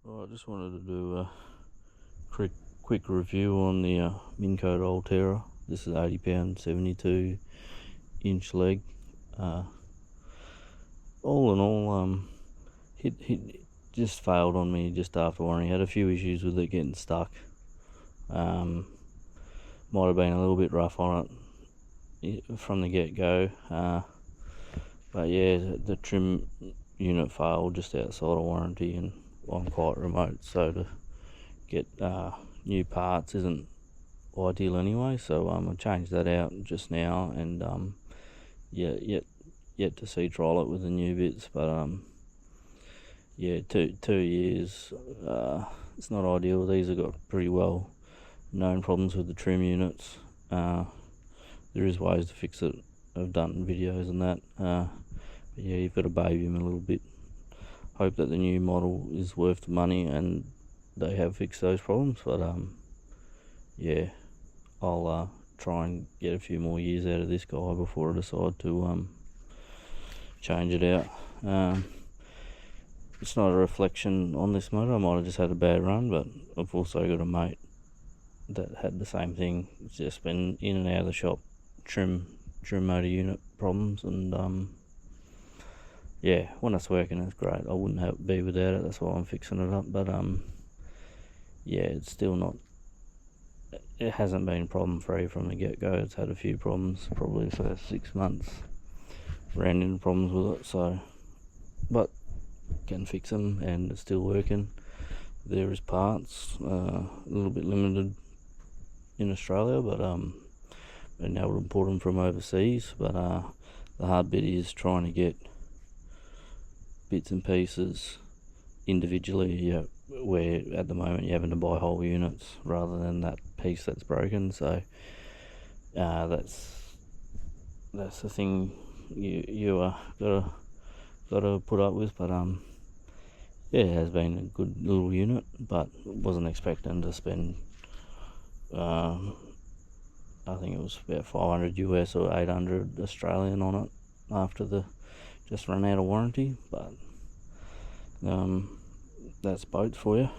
Well, I just wanted to do a quick review on the Minn Kota Ulterra. This is 80lb, 72-inch leg. All in all, it just failed on me just after warranty. Had a few issues with it getting stuck. Might have been a little bit rough on it from the get-go. But yeah, the trim unit failed just outside of warranty, and I'm quite remote, so to get new parts isn't ideal anyway. So I changed that out just now, and yet to see trial it with the new bits. But yeah, 2 years, it's not ideal. These have got pretty well known problems with the trim units. There is ways to fix it. I've done videos on that. But yeah, you've got to baby them a little bit. Hope that the new model is worth the money and they have fixed those problems. But yeah, I'll try and get a few more years out of this guy before I decide to change it out. It's not a reflection on this motor. I might have just had a bad run, but I've also got a mate that had the same thing. It's just been in and out of the shop, trim motor unit problems, and yeah, when it's working it's great. I wouldn't be without it. That's why I'm fixing it up. But yeah, it's still not, it hasn't been problem free from the get-go. It's had a few problems probably the first 6 months, ran into problems with it. So, but can fix them, and it's still working. There is parts, a little bit limited in Australia, but been able to import them from overseas. But the hard bit is trying to get bits and pieces individually, where at the moment you're having to buy whole units rather than that piece that's broken. So that's the thing you gotta put up with. But yeah, it has been a good little unit, but wasn't expecting to spend I think it was about 500 US or 800 Australian on it after just run out of warranty. But that's boats for you.